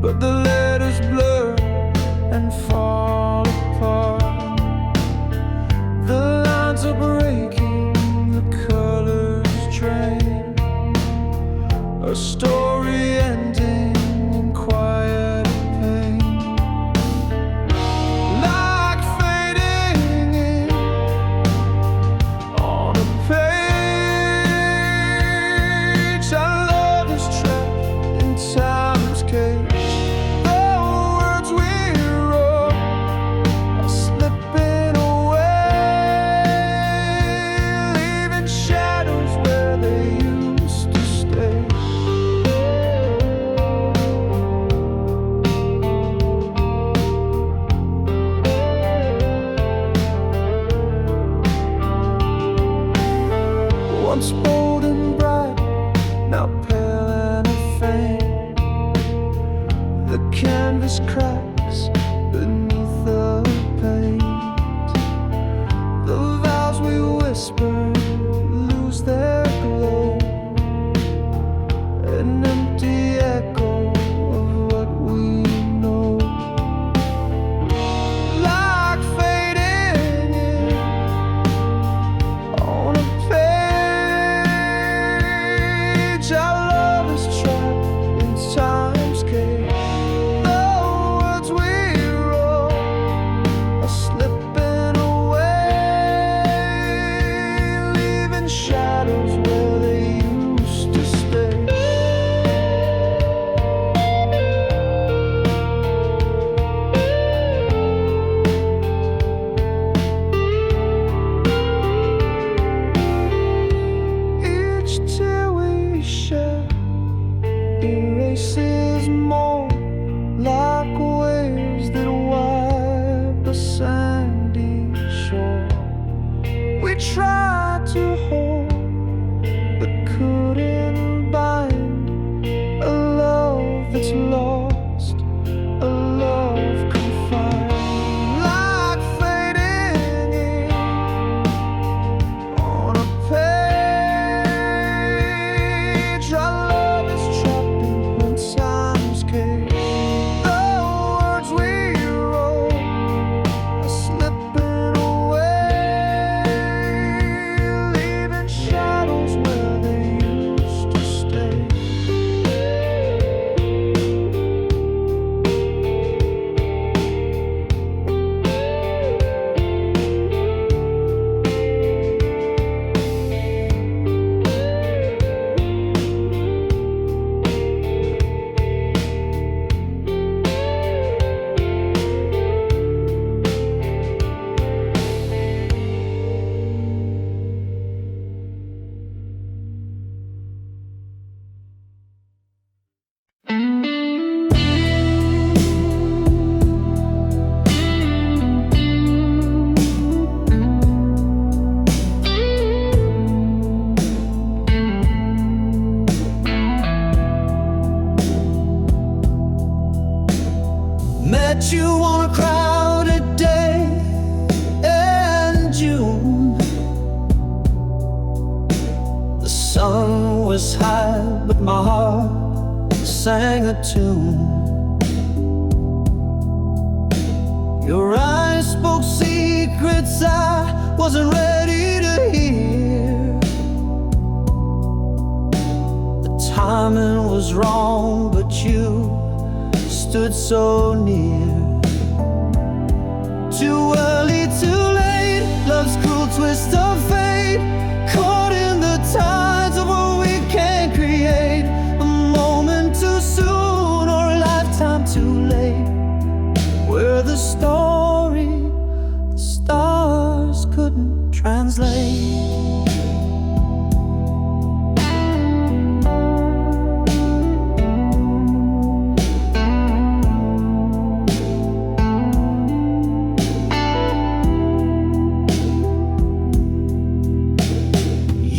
but the letters blur and fall apart. The lines are breaking, the colors drain, a story ending in quiet pain. Like fading in on a page, our love is trapped in time's cage. The words we wrote are slipping away, leaving shadows where they used to stay. Once bold and bright, now pale and faint. The canvas cracks beneath the paint. The vows we whispered lose their glow, an empty echo of what we know. Like fading in on a page, our love is trapped in time's cage. The words we wrote are slipping away, leaving shadows where they used to stay. Each tear we shed erases more, like waves that wipe a sandy shore. We tried to hold, but couldn't bind a love that's lost, a love confined. Like fading in on a page, our love is trapped in time's cage. The words we wrote are slipping away, leaving shadows where they used to stay. Met you on a crowded day in June. The sun was high, but my heart sang a tune. Your eyes spoke secrets I wasn't ready to hear. The timing was wrong, but you stood so near. Too early, too late, love's cruel twist of fate, caught in the tides of what we can't create. A moment too soon or a lifetime too late. We're the story the stars couldn't translate.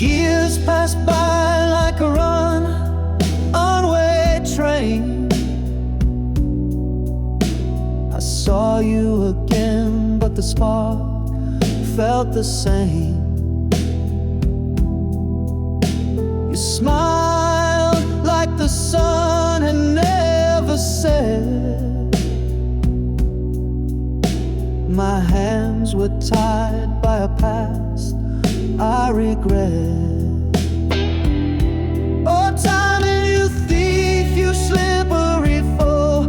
Years pass by like a runaway train. I saw you again, but the spark felt the same. You smiled like the sun had never set. forever tied by a past I regret. Oh, time, and you thief, you slippery fool,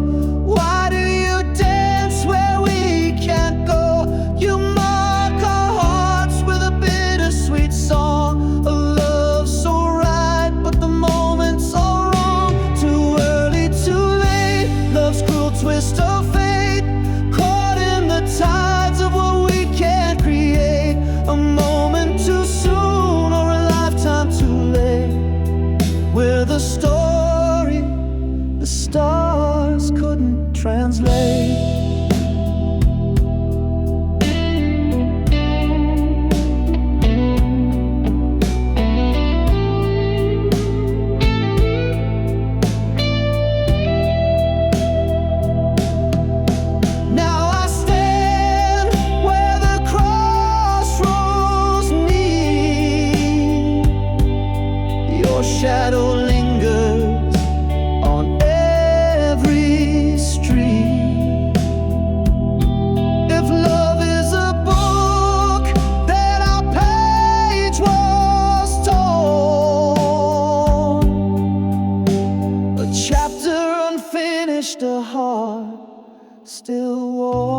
why do you dance where we can't go? You mark our hearts with a bittersweet song, a love so right, but the moment's so wrong. Too early, too late, love's cruel twist of fate, caught in the tides of what we can't create. A moment too soon or a lifetime too late. We're the story the stars couldn't translate. Now I stand where the crossroads meet. Your shadow lingers on every street. If love is a book, then our page was torn. A chapter unfinished, a heart still warm.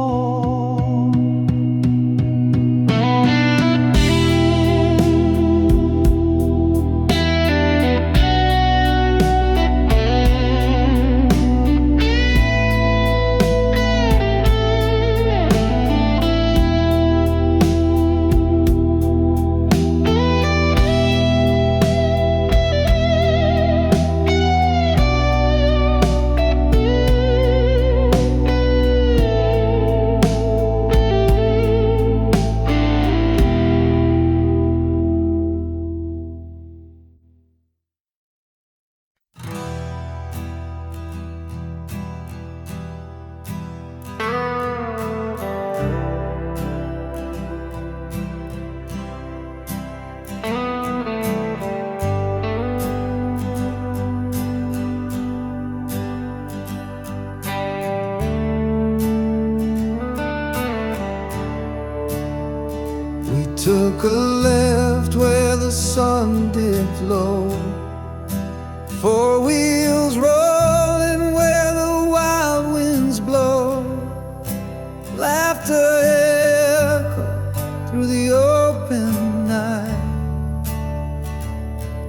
We took a left where the sun dipped low, four wheels rolling where the wild winds blow. Laughter echoed through the open night,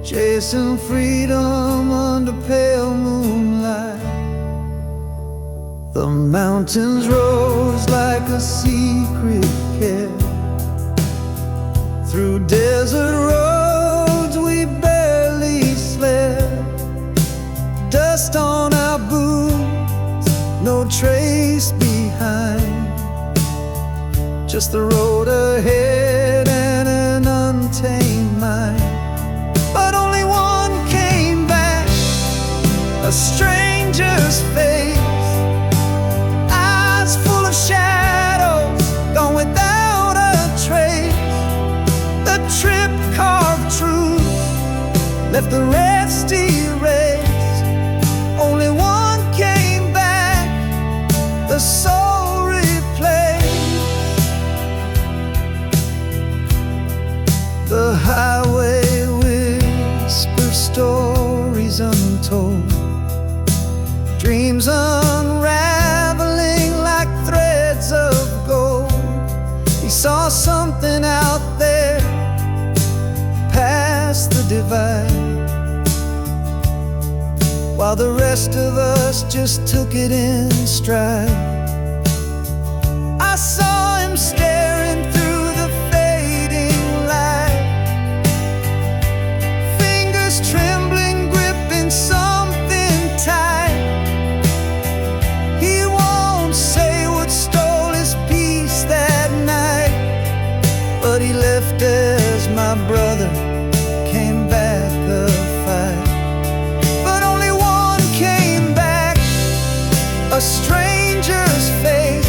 chasing freedom under pale moonlight. The mountains rose like a secret care. Through desert roads we barely slept, dust on our boots, no trace behind, just the road ahead and an untamed mind. But only one came back, a stranger's face, eyes full of shadows, gone without a trace. The trip carved truth, left the rest erased. Only one came back, the soul replaced. The highway whispers stories untold, dreams unraveling like threads of gold. He saw something out there past the divide, while the rest of us just took it in stride. I saw him staring through the fading light, fingers trembling, gripping something tight. He won't say what stole his peace that night, but he left as my brother came back a fight. But only one came back, a stranger's face,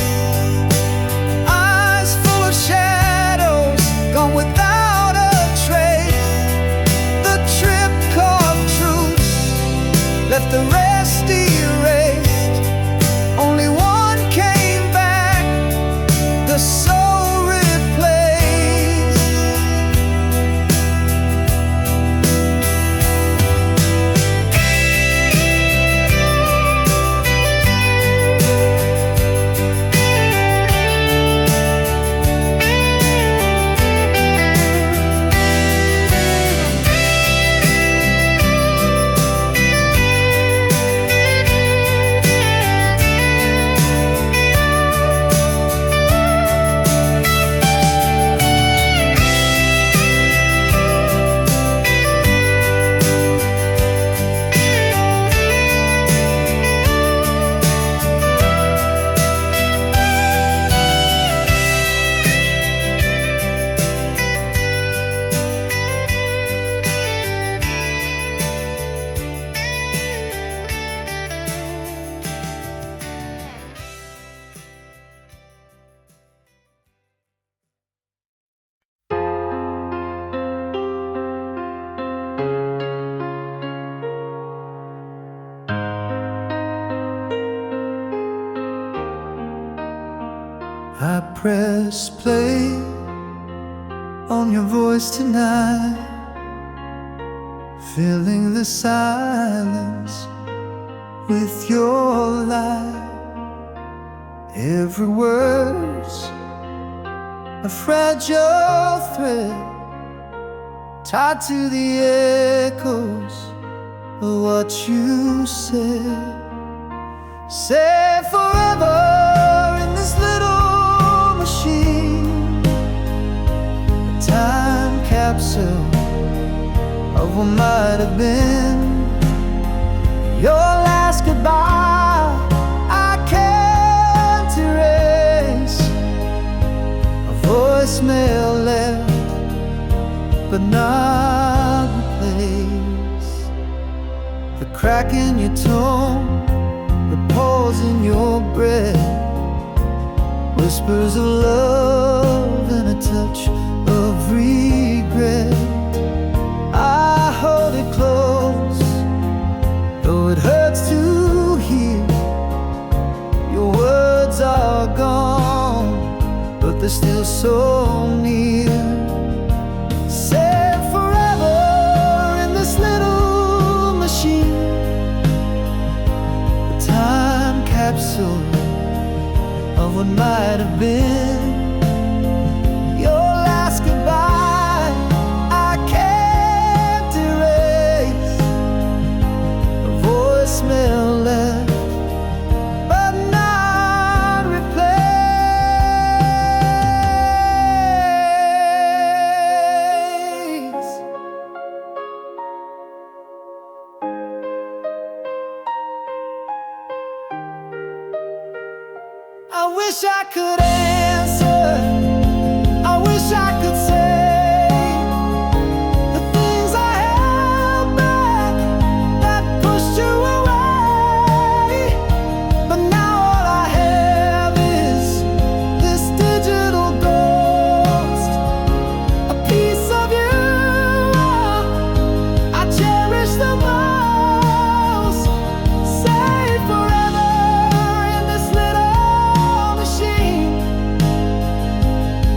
I press play on your voice tonight, filling the silence with your light. Every word's a fragile thread tied to the echoes of what you said. Say forever in this little machine, a time capsule of what might have been. Your last goodbye I can't erase, a voicemail left but not replaced. The crack in your tone, the pause in your breath, whispers of love and a touch of regret. I hold it close, though it hurts to hear. Your words are gone, but they're still so near. Say forever in this little machine, a time capsule of what might have been. Your last goodbye I can't erase, a voicemail left but not replaced. I wish I could answer, I wish I could say the things I held back that pushed you away. But now all I have is this digital ghost, a piece of you I cherish the most. Say forever in this little machine,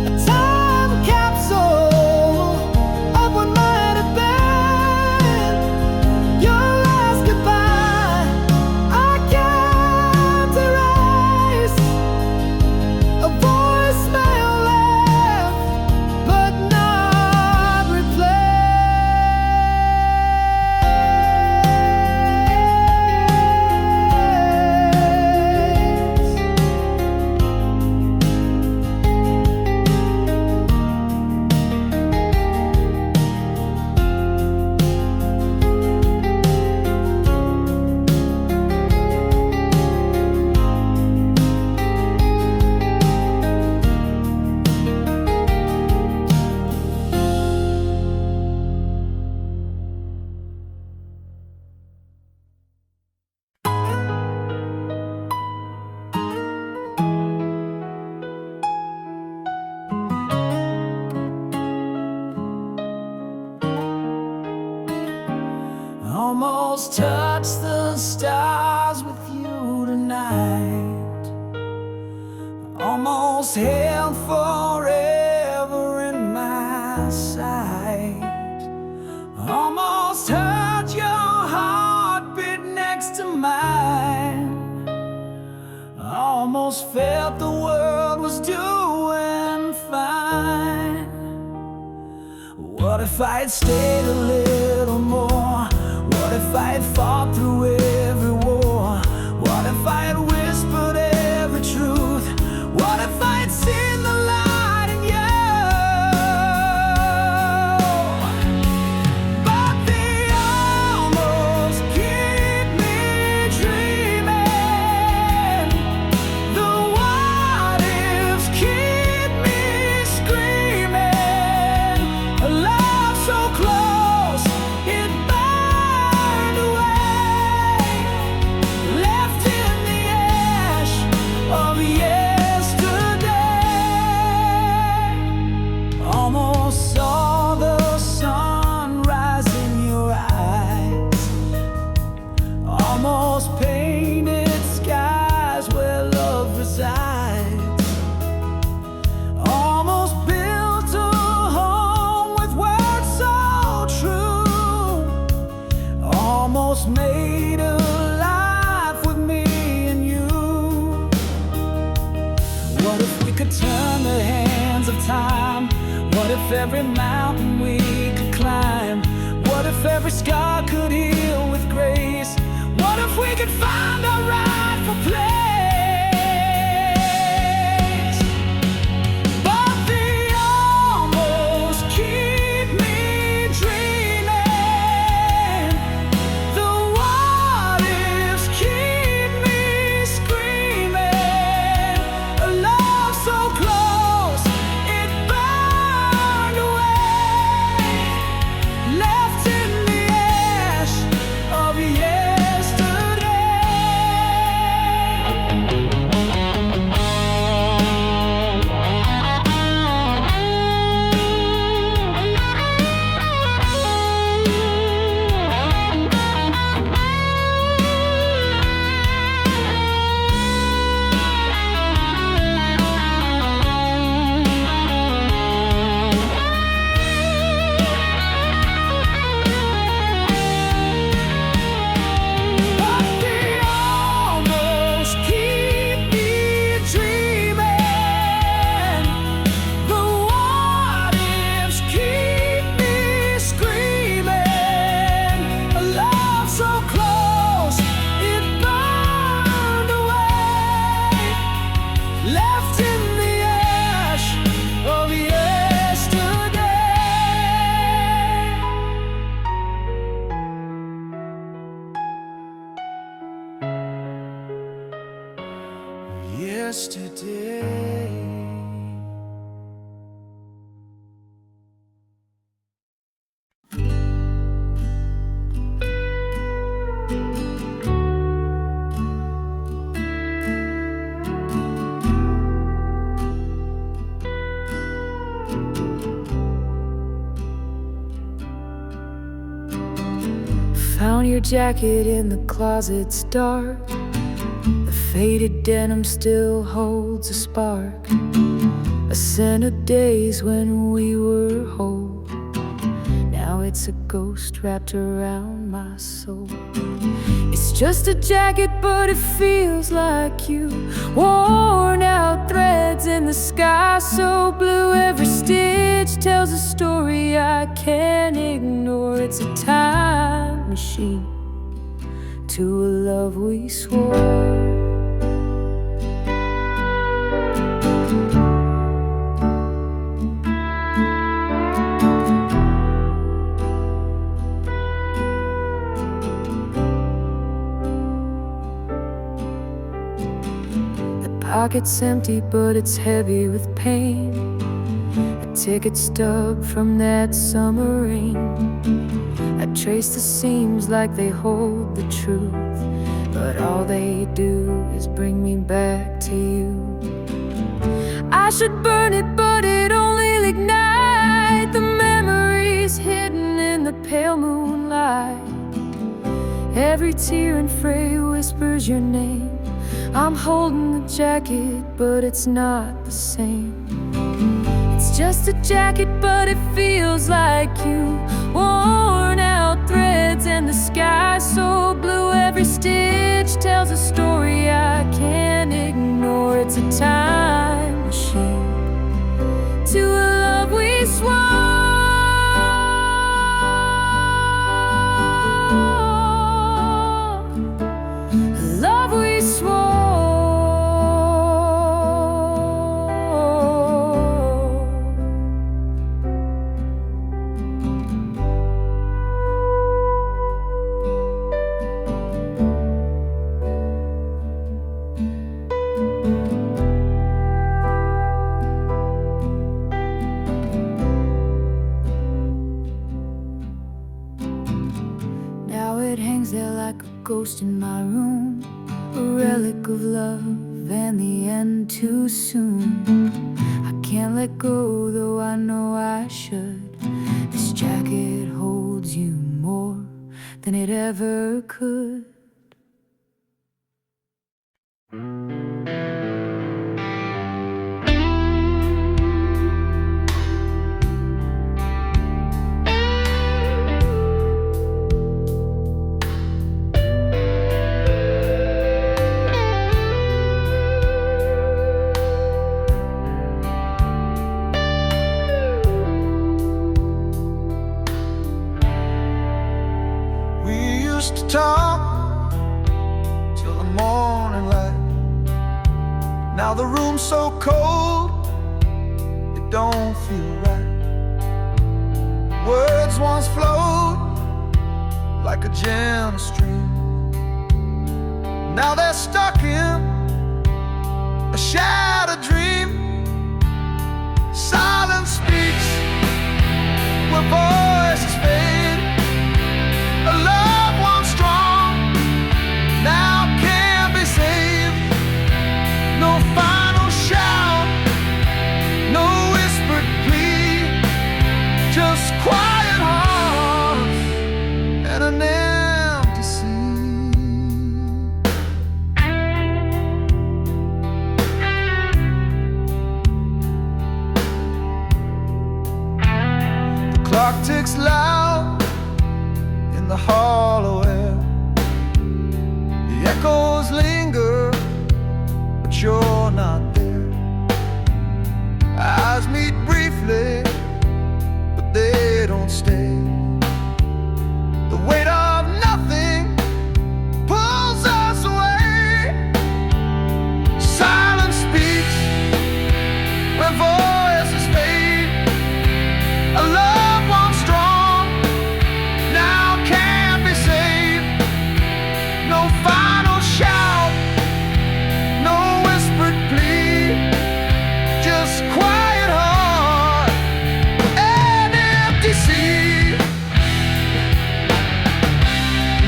a time capsule of what might have been. Your last goodbye I can't erase, a voicemail left but not replaced. Almost touch the stars with you tonight, almost held forever in my sight, almost heard your heartbeat next to mine, almost felt the world was doing fine. What if I had stayed a little more? What if I had fought through every war? What if I had whispered every truth? What if I had seen the light in you? But the almost keep me dreaming, the what ifs keep me screaming. A love so close it burned away. time? What if every mountain we could climb? What if every scar could heal with grace? What if we could find our rightful place? But the almost keep me dreaming. The what ifs keep me screaming. A love so close, it burned away, left in the ash of yesterday. Found your jacket in the closet's dark. The faded denim still holds a spark, a scent of days when we were whole. Now it's a ghost wrapped around my soul. It's just a jacket, but it feels like you. Worn out threads in the sky so blue. Every stitch tells a story I can't ignore. It's a time machine to a love we swore. Pocket's empty, but it's heavy with pain. A ticket stub from that summer rain. I trace the seams like they hold the truth, but all they do is bring me back to you. I should burn it, but it only ignite the memories hidden in the pale moonlight. Every tear and fray whispers your name. I'm holding the jacket, but it's not the same. It's just a jacket, but it feels like you. Worn out threads and the sky so blue. Every stitch tells a story I can't ignore. It's a time machine to a love we swore. It hangs there like a ghost in my room, a relic of love and the end too soon. I can't let go, though I know I should. This jacket holds you more than it ever could. Now the room's so cold, it don't feel right. Words once flowed like a gentle stream. Now they're stuck in a shattered dream. Silence speaks where voices fade. A love once strong now can't be saved. No final shout, no whispered plea, just quiet hearts and an empty sea. The clock ticks loud in the hollow air. The echoes linger, but you're not there. Eyes meet briefly, but they don't stay. The weight of nothing pulls us away. Silence speaks where voices fade. A love once strong now can't be saved. No final shout, no whispered plea, just quiet heart and empty sea.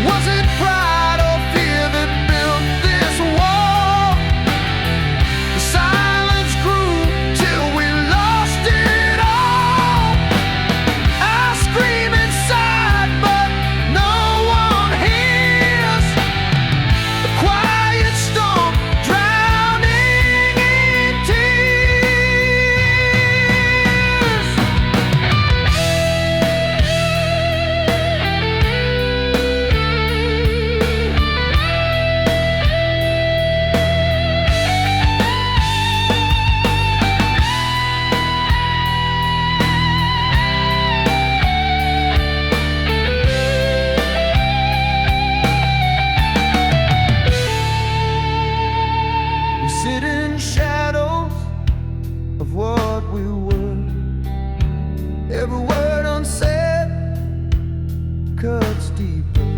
Was it pride or fear that built this wall? The silence grew till we lost it all. I scream inside, but no one hears. The quiet storm drowning in tears. We sit in shadows of what we were. Every word unsaid cuts deeper.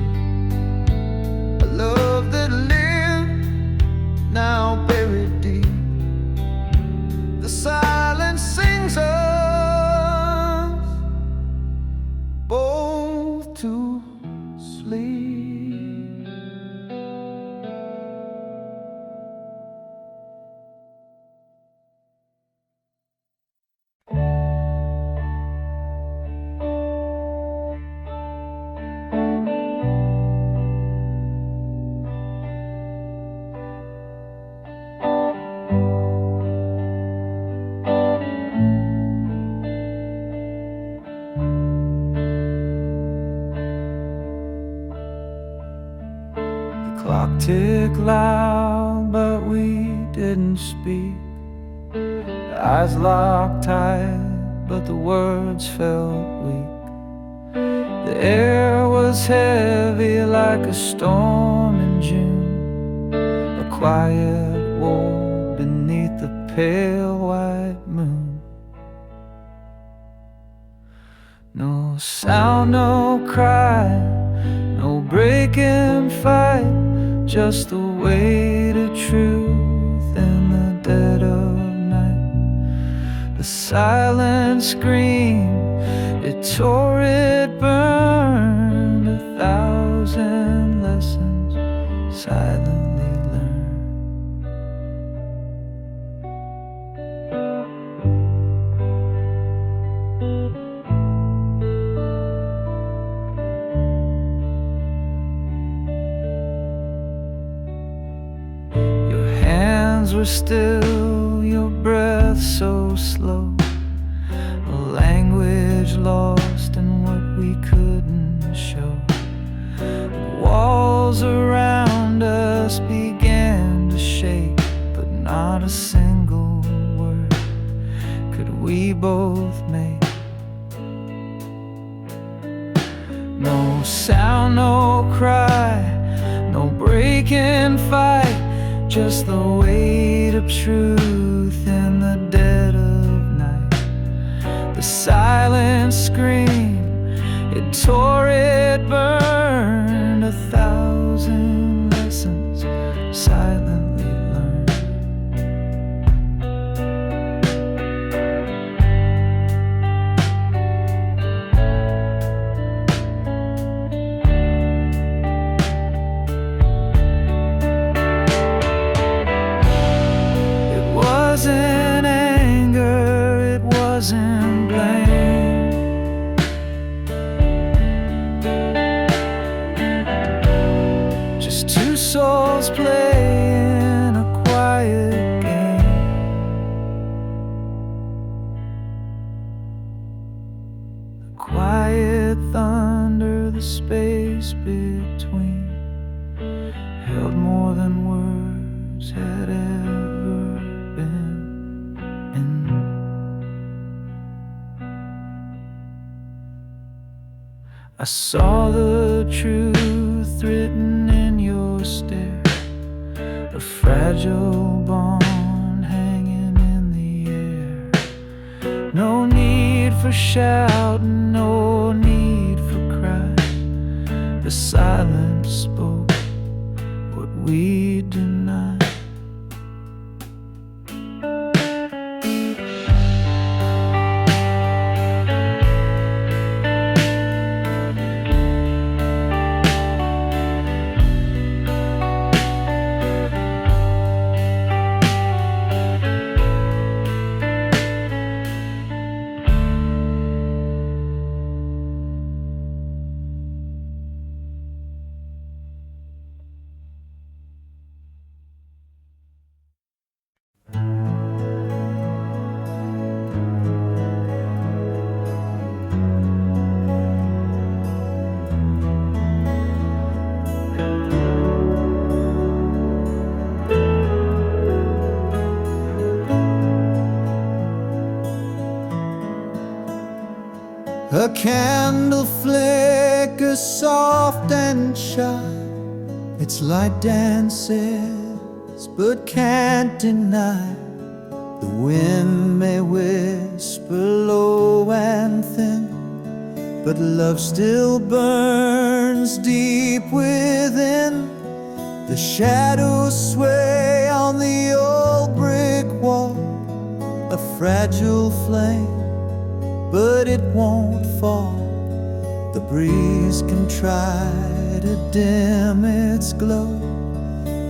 A love that lived, now buried deep. The silence sings us both to sleep. The clock ticked loud, but we didn't speak. The eyes locked tight, but the words felt weak. The air was heavy like a storm in June. A quiet war beneath the pale white moon. No sound, no cry, no breaking fight, just the weight of truth in the dead of night. The silent scream, it tore, it burned. 1,000 lessons silently learned. Your hands were still, your breath so slow. A language lost in what we couldn't show. The walls around us began to shake, but not a single word could we both make. No sound, no cry, no break and fight, just the weight of truth in the dead of night. The silent scream, it tore, it burned, 1,000 lessons silently learned. It wasn't anger, it wasn't blame. Just two souls playing a quiet game. The quiet thunder, the space between, held more than words had ever been. I saw the truth written in your stare, a fragile bond hanging in the air. No need for shouting, no need for crying. The silence spoke what we denied. A candle flickers soft and shy, its light dances but can't deny. The wind may whisper low and thin, but love still burns deep within. The shadows sway on the old brick wall, a fragile flame, but it won't fall. The breeze can try to dim its glow,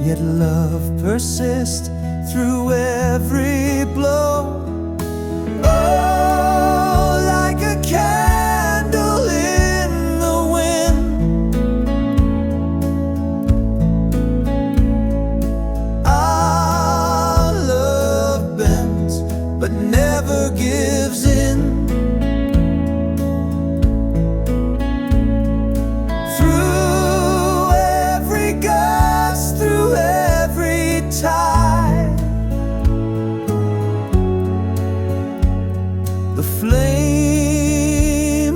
yet love persists through every blow. Oh, like a candle in the wind, our love bends but never gives in. The flame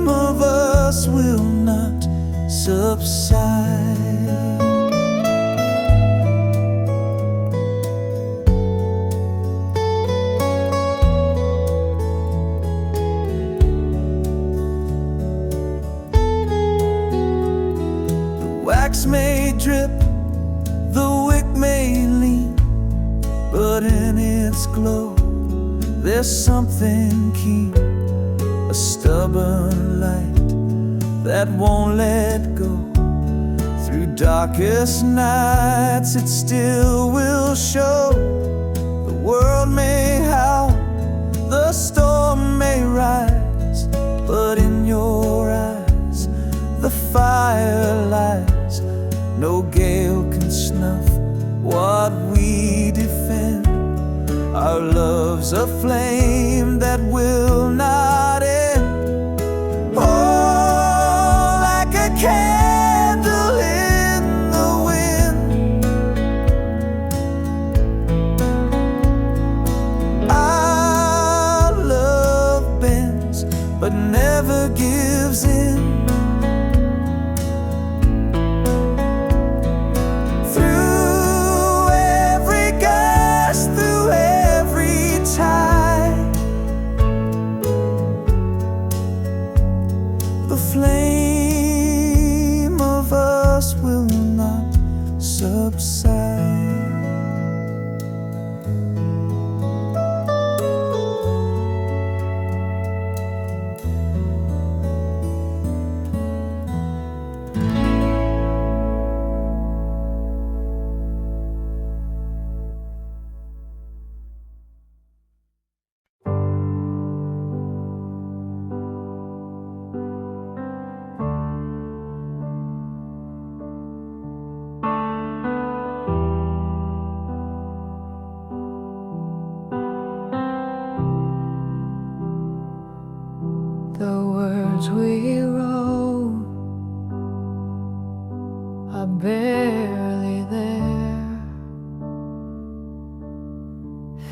of us will not subside. The wax may drip, the wick may lean, but in its glow there's something keen, a stubborn light that won't let go. Through darkest nights it still will show. The world may howl, the storm may rise, but in your eyes the fire lies. No gale can snuff what we defend. Our love's a flame that will not end. Oh, like a candle in the wind, our love bends but never gives in. Through every gust, through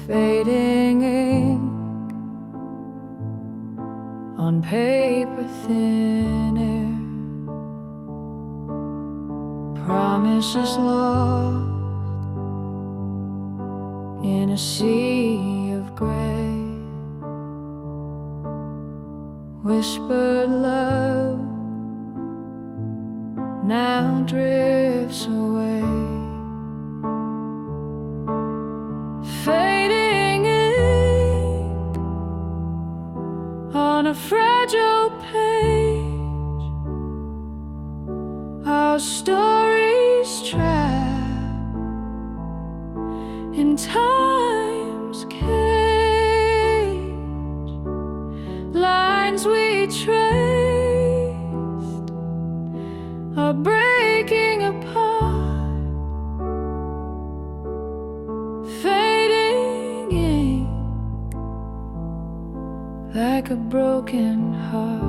Fading ink on paper thin air, promises lost in a sea of gray, whispered love now drifts away. Fading ink on a fragile page, our stories trapped in time's cage, lines we traced are breaking apart. Fading ink like a broken heart.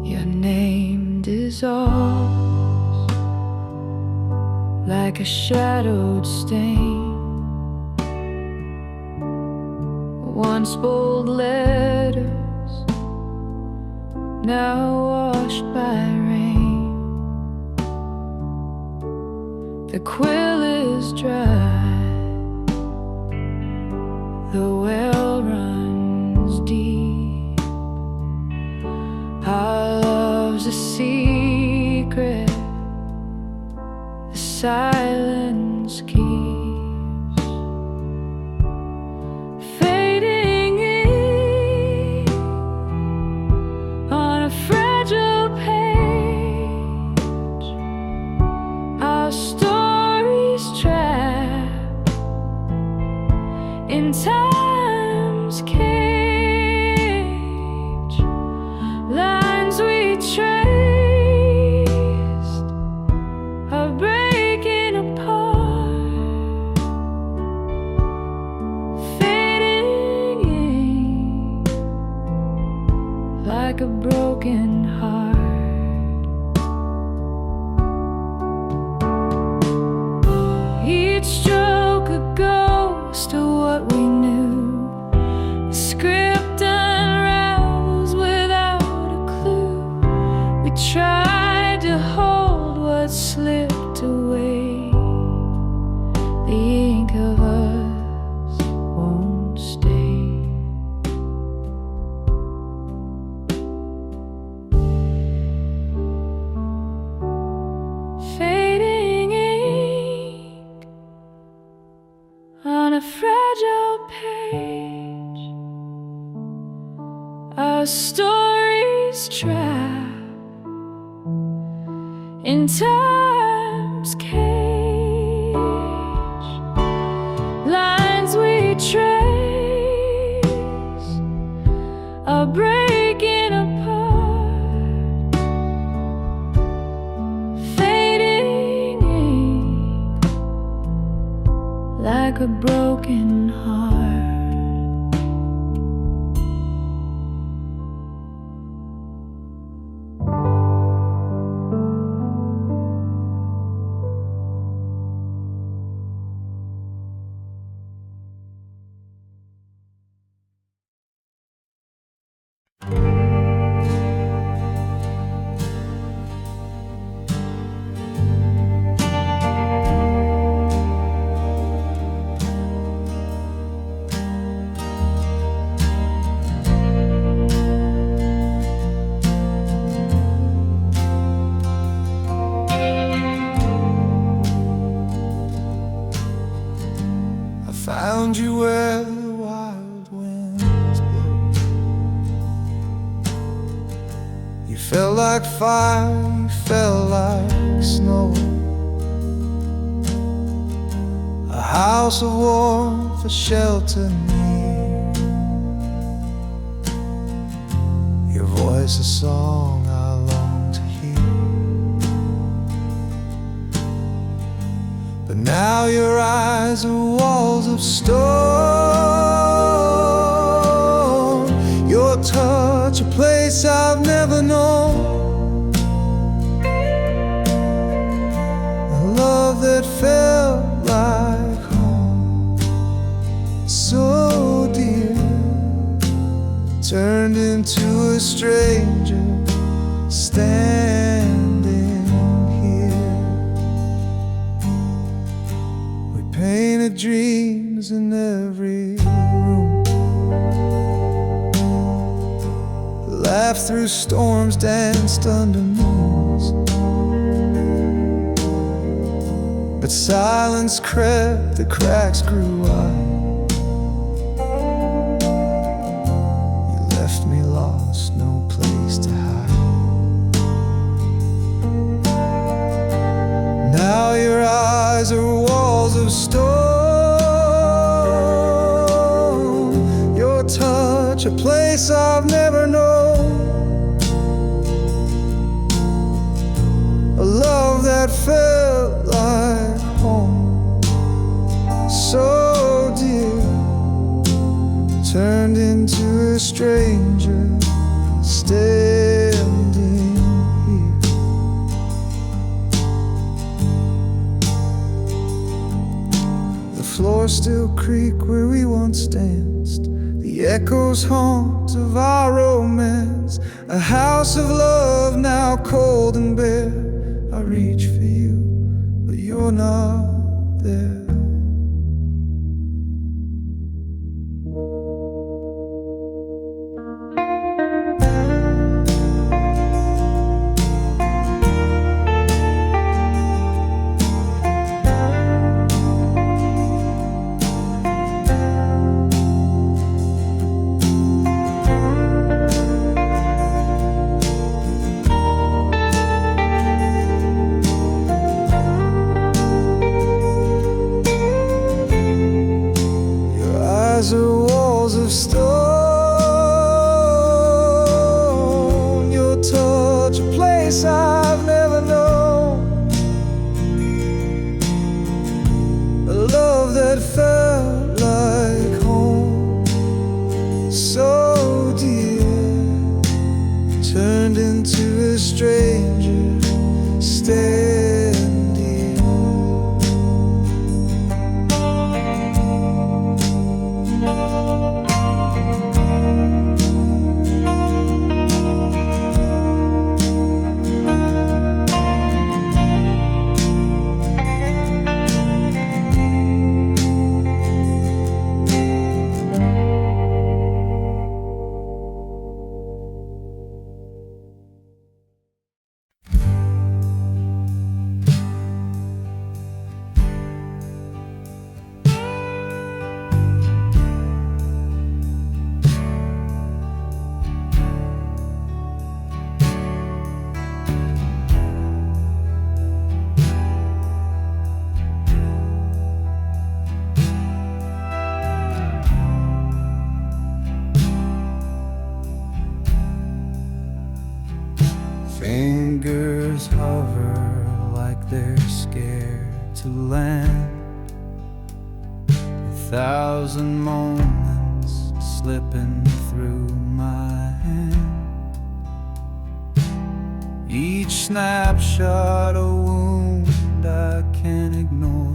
Your name dissolves like a shadowed stain. Once bold letters, now washed by rain. The quill is dry, the well runs deep. Our love's a secret, the silence keeps. Fading ink on a fragile page, our stories trapped in time's cage, lines we traced are breaking apart. Fading ink like a broken heart. Each stroke a ghost of what we knew. The script unravels without a clue. We tried to hold what slipped away. The ink of us won't stay. Fading ink on a fragile page, our stories trapped in time's cage, lines we trace are breaking apart. Fading ink like a broken heart. Found you where the wild winds blow. You felt like fire, you felt like snow. A house of warmth, a shelter near. Your voice a song I long to hear. But now your eyes are walls of stone. Your touch a place I've never known. A love that felt like home. into a stranger standing here. We painted dreams in every room, laughed through storms, danced under moons. But silence crept, the cracks grew wide. You left me lost, no place to hide. Now your eyes are walls of stone, your touch a place I've never known. A love that felt like home, so dear, turned into a stranger standing here. The floors still creak where we once danced, the echoes haunt of our romance. A house of love now cold and bare. I reach for you, but you're not there. Eyes are walls of stone, your touch a place I've never known. A love that felt like home, so dear, turned into a stranger standing. Fingers hover like they're scared to land. 1,000 moments slipping through my hand. Each snapshot a wound I can't ignore,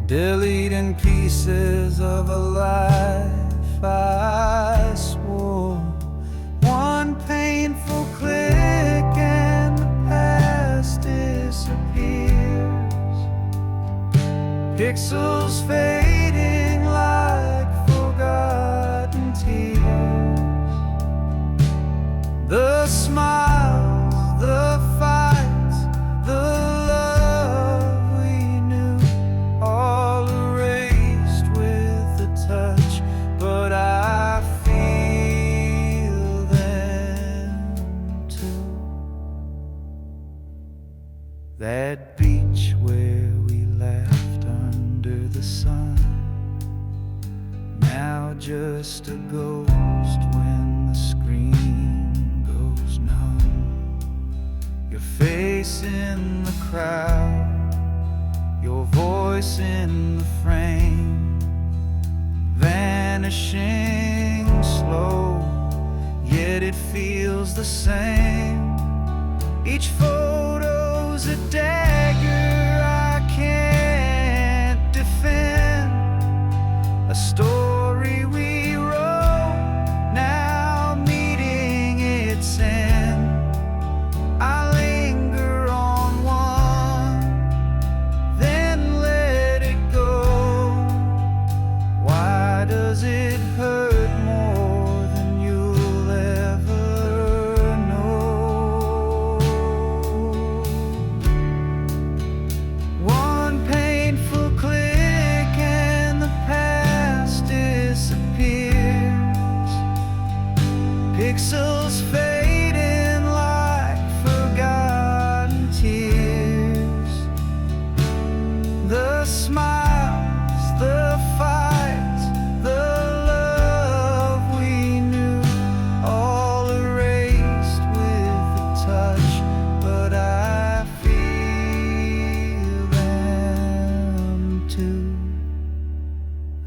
deleting pieces of a life I swore. One painful click and the past disappears, pixels fading like forgotten tears. The smiles, the fights, the love we knew, all erased with a touch, but I that beach where we laughed under the sun, now just a ghost when the screen goes numb. Your face in the crowd, your voice in the frame, vanishing slow, yet it feels the same. Each photo's a dagger I can't defend, a story we wrote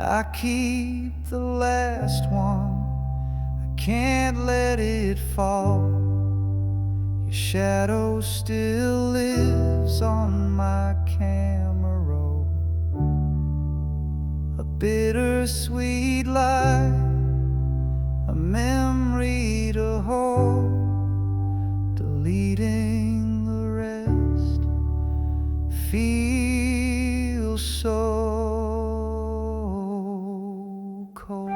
I keep the last one, I can't let it fall. Your shadow still lives on my camera roll, a bittersweet lie, a memory to hold, deleting the rest feels so cold.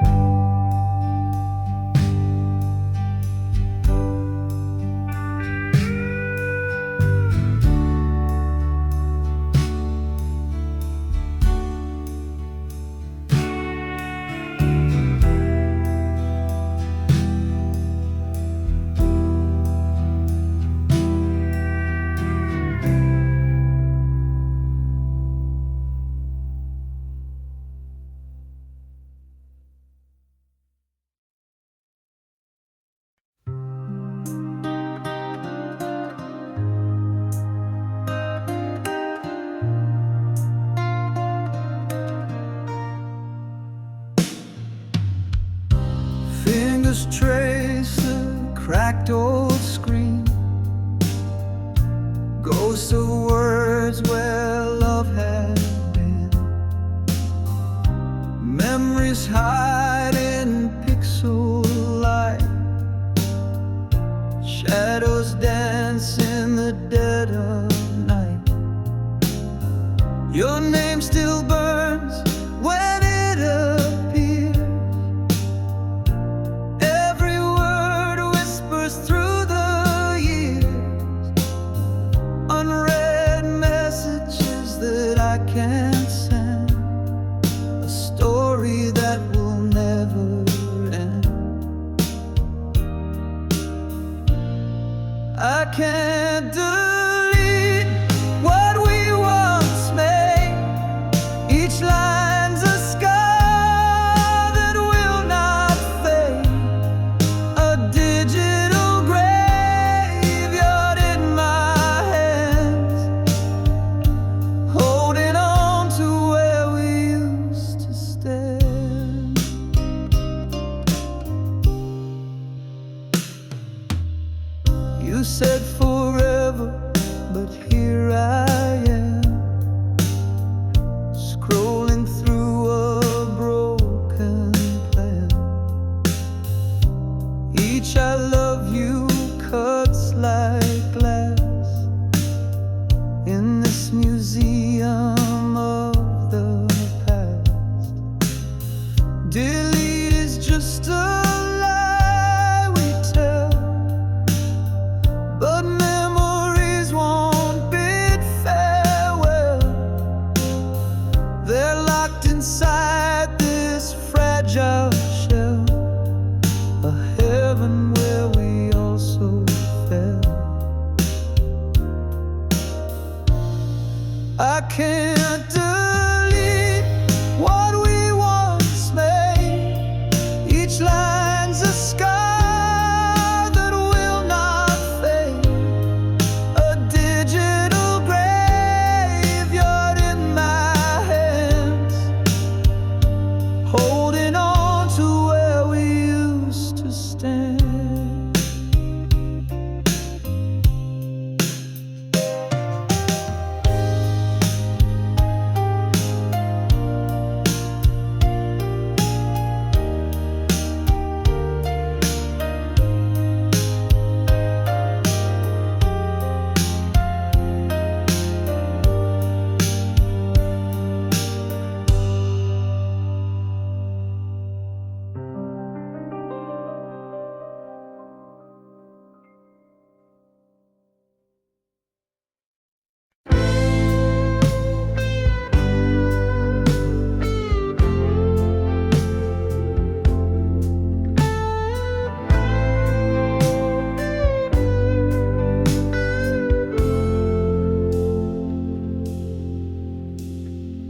Fingers trace a cracked old screen, ghosts of words where love had been. Memories hide in pixel light, shadows dance in the dead of night. Your name still burns when it appears, every word whispers through the years. Unread messages that I can't send, a story that will never end. I can't delete what we once made. Each line's a scar that will not fade, a digital graveyard in my hands, holding on to where we used to stand. You said forever, but here I am, scrolling through a broken plan. Each I love you cuts like glass in this museum of the past. Delete is just a lie we tell, but memories won't bid farewell. They're locked inside this fragile shell, a heaven where we also fell. I can't delete what we once made. Each line's a scar that will not fade, a digital graveyard in my hands, holding on to where we used to stand.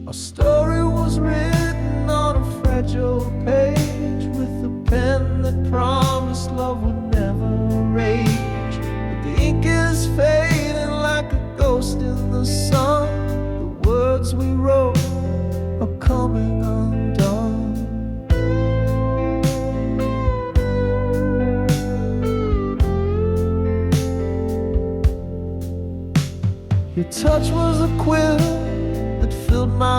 Our story was written on a fragile page, with a pen that promised love would never rage. But the ink is fading like a ghost in the sun. The words we wrote are coming undone.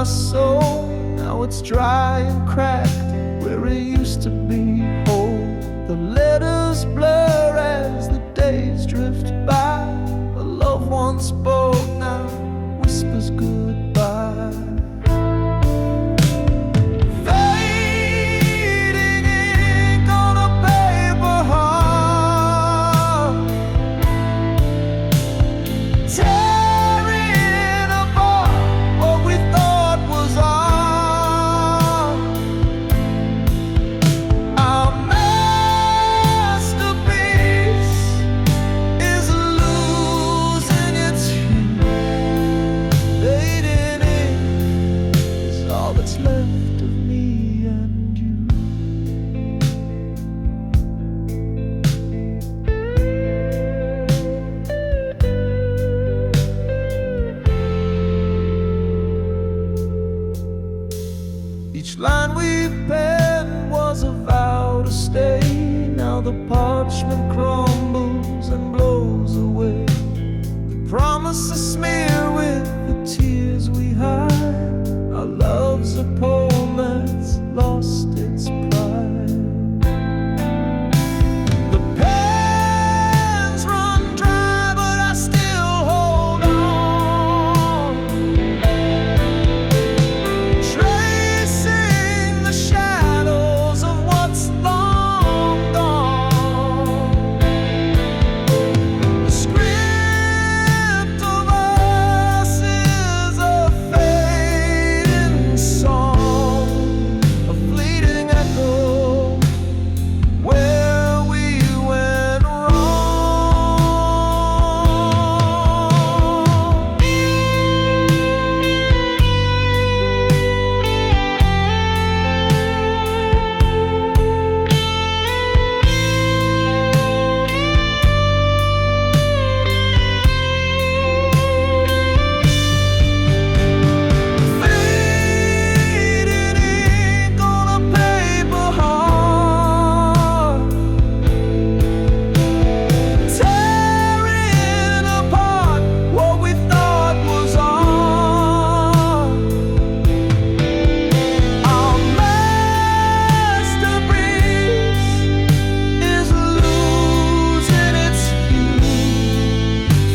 my soul. Now it's dry and cracked where it used to be whole. The letters blur as the days drift by. A loved one spoke, now whispers goodbye. Fading ink on a paper heart, tearing apart what we thought was art. Our masterpiece is losing its hue. Fading ink is all that's left of me and you. Each line we penned was a vow to stay. Now the parchment crumbles and blows away. The promises smear with the tears we hide. Our love's a poem that's lost its pride. The pens run dry, but I still hold on, tracing the shadows of what's long gone. The script of us is a fading song, a fleeting echo where we went wrong. Fading ink on a paper heart, tearing apart what we thought was art. Our masterpiece is losing its hue.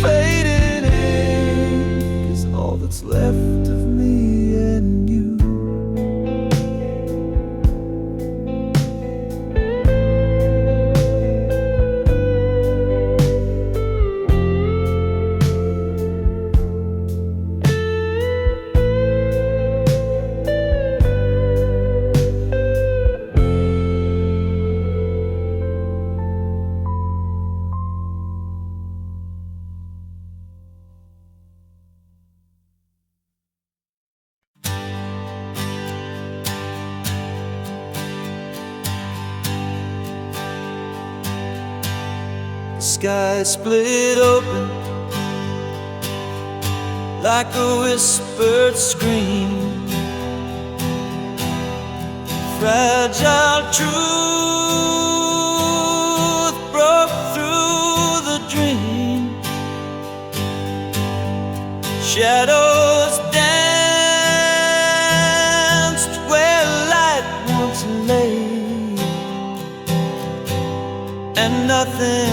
Fading ink is all that's left of me and you. The sky split open like a whispered scream. Fragile truth broke through the dream. Shadows danced where light once lay, and nothing